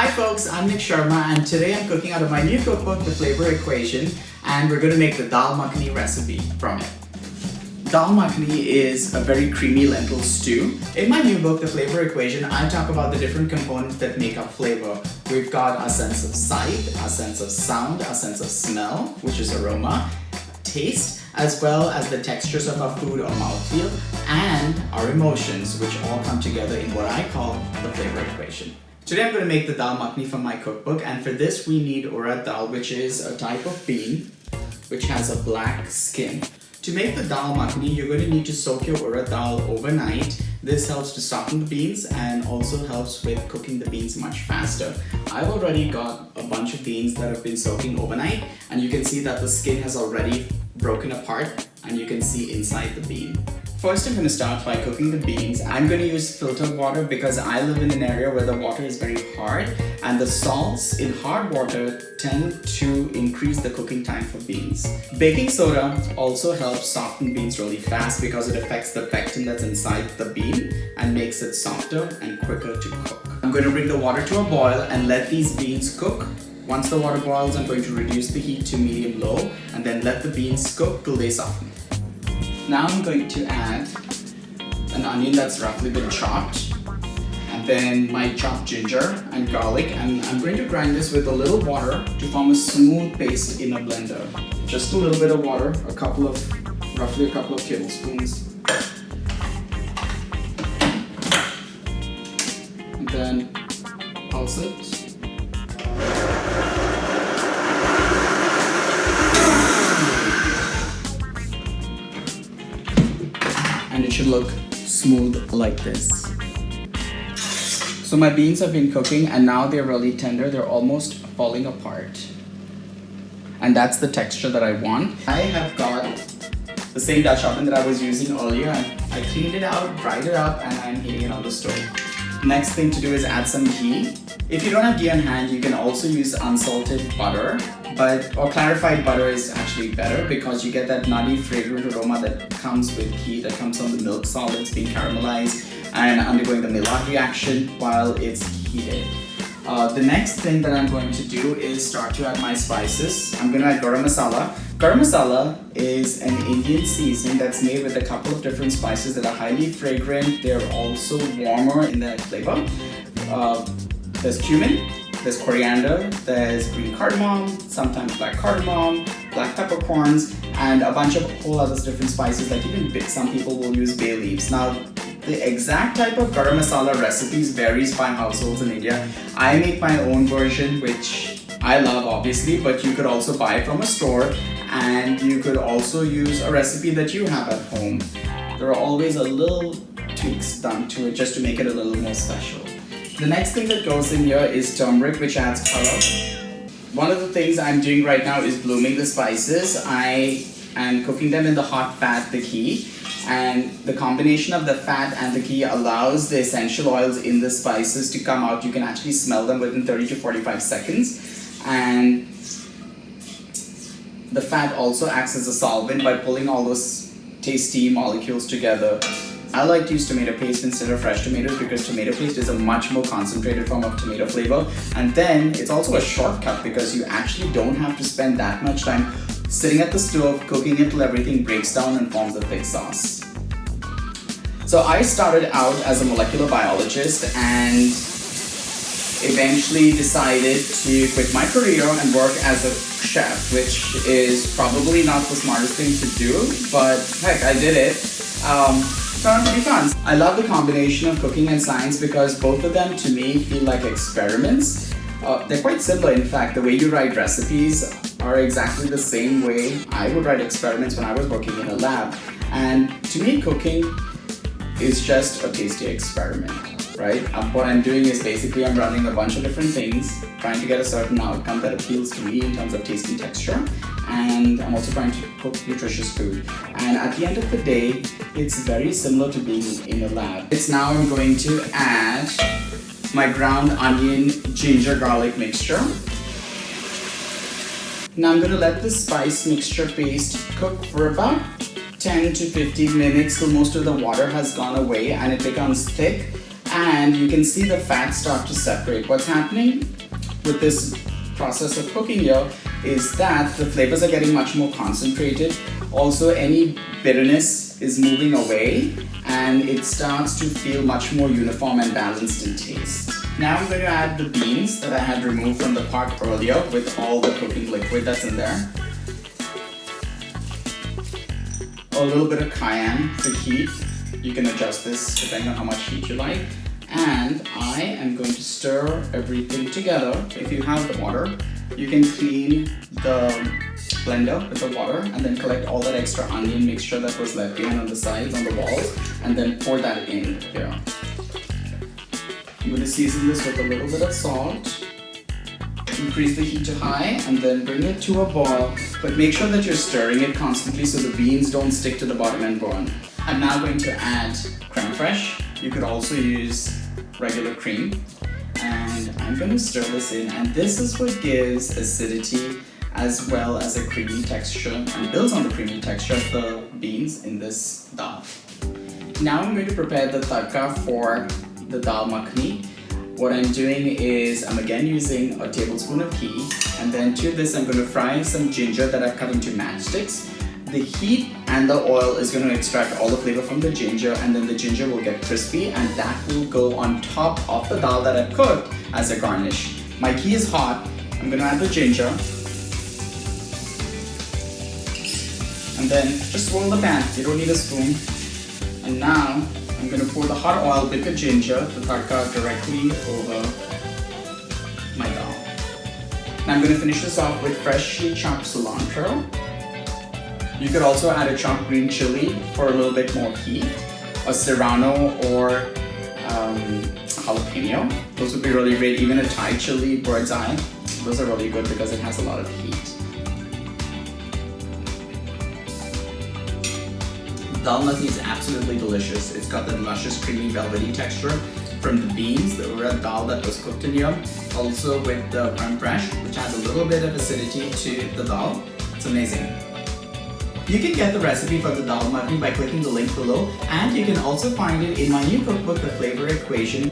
Hi folks, I'm Nick Sharma and today I'm cooking out of my new cookbook, The Flavor Equation, and we're going to make the Dal Makhani recipe from it. Dal Makhani is a very creamy lentil stew. In my new book, The Flavor Equation, I talk about the different components that make up flavor. We've got a sense of sight, a sense of sound, a sense of smell, which is aroma, taste, as well as the textures of our food or mouthfeel, and our emotions, which all come together in what I call the flavor equation. Today I'm going to make the Dal Makhani from my cookbook, and for this we need urad dal, which is a type of bean which has a black skin. To make the Dal Makhani, you're going to need to soak your urad dal overnight. This helps to soften the beans and also helps with cooking the beans much faster. I've already got a bunch of beans that have been soaking overnight, and you can see that the skin has already broken apart and you can see inside the bean. First, I'm going to start by cooking the beans. I'm going to use filtered water because I live in an area where the water is very hard and the salts in hard water tend to increase the cooking time for beans. Baking soda also helps soften beans really fast because it affects the pectin that's inside the bean and makes it softer and quicker to cook. I'm going to bring the water to a boil and let these beans cook. Once the water boils, I'm going to reduce the heat to medium-low and then let the beans cook till they soften. Now I'm going to add an onion that's roughly been chopped, and then my chopped ginger and garlic, and I'm going to grind this with a little water to form a smooth paste in a blender. Just a little bit of water, roughly a couple of tablespoons. And then pulse it. And it should look smooth like this. So my beans have been cooking and now they're really tender. They're almost falling apart. And that's the texture that I want. I have got the same Dutch oven that I was using earlier. I cleaned it out, dried it up, and I'm heating it on the stove. Next thing to do is add some ghee. If you don't have ghee on hand, you can also use unsalted butter, or clarified butter is actually better because you get that nutty, fragrant aroma that comes with ghee, that comes from the milk solids being caramelized and undergoing the Maillard reaction while it's heated. The next thing that I'm going to do is start to add my spices. I'm going to add garam masala. Garam masala is an Indian seasoning that's made with a couple of different spices that are highly fragrant. They're also warmer in their flavor. There's cumin, there's coriander, there's green cardamom, sometimes black cardamom, black peppercorns, and a bunch of whole other different spices, like even some people will use bay leaves. Now, the exact type of garam masala recipes varies by households in India. I make my own version, which I love obviously, but you could also buy it from a store, and you could also use a recipe that you have at home. There are always a little tweaks done to it just to make it a little more special. The next thing that goes in here is turmeric, which adds color. One of the things I'm doing right now is blooming the spices. I am cooking them in the hot fat, the ghee, and the combination of the fat and the ghee allows the essential oils in the spices to come out. You can actually smell them within 30 to 45 seconds, and the fat also acts as a solvent by pulling all those tasty molecules together. I like to use tomato paste instead of fresh tomatoes because tomato paste is a much more concentrated form of tomato flavor, and then it's also a shortcut because you actually don't have to spend that much time sitting at the stove cooking it till everything breaks down and forms a thick sauce. So I started out as a molecular biologist and eventually decided to quit my career and work as a chef, which is probably not the smartest thing to do, but heck, I did it. Turned out to be fun. I love the combination of cooking and science because both of them to me feel like experiments. They're quite similar, in fact. The way you write recipes are exactly the same way I would write experiments when I was working in a lab. And to me, cooking is just a tasty experiment, right? What I'm doing is basically I'm running a bunch of different things, trying to get a certain outcome that appeals to me in terms of taste and texture, and I'm also trying to cook nutritious food. And at the end of the day, it's very similar to being in a lab. Now I'm going to add my ground onion, ginger, garlic mixture. Now I'm going to let this spice mixture paste cook for about 10 to 15 minutes till most of the water has gone away and it becomes thick and you can see the fat start to separate. What's happening with this process of cooking here is that the flavors are getting much more concentrated. Also, any bitterness is moving away and it starts to feel much more uniform and balanced in taste. Now I'm going to add the beans that I had removed from the pot earlier with all the cooking liquid that's in there. A little bit of cayenne for heat. You can adjust this depending on how much heat you like. And I am going to stir everything together. If you have the water, you can clean the blender with the water and then collect all that extra onion mixture that was left behind on the sides, on the walls, and then pour that in here. I'm going to season this with a little bit of salt. Increase the heat to high and then bring it to a boil, but make sure that you're stirring it constantly so the beans don't stick to the bottom and burn. I'm now going to add creme fraiche. You could also use regular cream, and I'm going to stir this in, and this is what gives acidity as well as a creamy texture and builds on the creamy texture of the beans in this dal. Now I'm going to prepare the tadka for the Dal Makhani. What I'm doing is I'm again using a tablespoon of ghee, and then to this I'm going to fry some ginger that I've cut into matchsticks. The heat and the oil is going to extract all the flavor from the ginger, and then the ginger will get crispy, and that will go on top of the dal that I've cooked as a garnish. My ghee is hot. I'm going to add the ginger, and then just swirl the pan. You don't need a spoon. And now I'm going to pour the hot oil with the ginger, the tadka, directly over my dal. Now I'm going to finish this off with freshly chopped cilantro. You could also add a chopped green chili for a little bit more heat, a serrano or jalapeno. Those would be really great. Even a Thai chili, bird's eye. Those are really good because it has a lot of heat. Dal Makhani is absolutely delicious. It's got the luscious, creamy, velvety texture from the beans, the red dal that was cooked in here. Also with the creme fraiche, which adds a little bit of acidity to the dal. It's amazing. You can get the recipe for the Dal Makhani by clicking the link below, and you can also find it in my new cookbook, The Flavor Equation.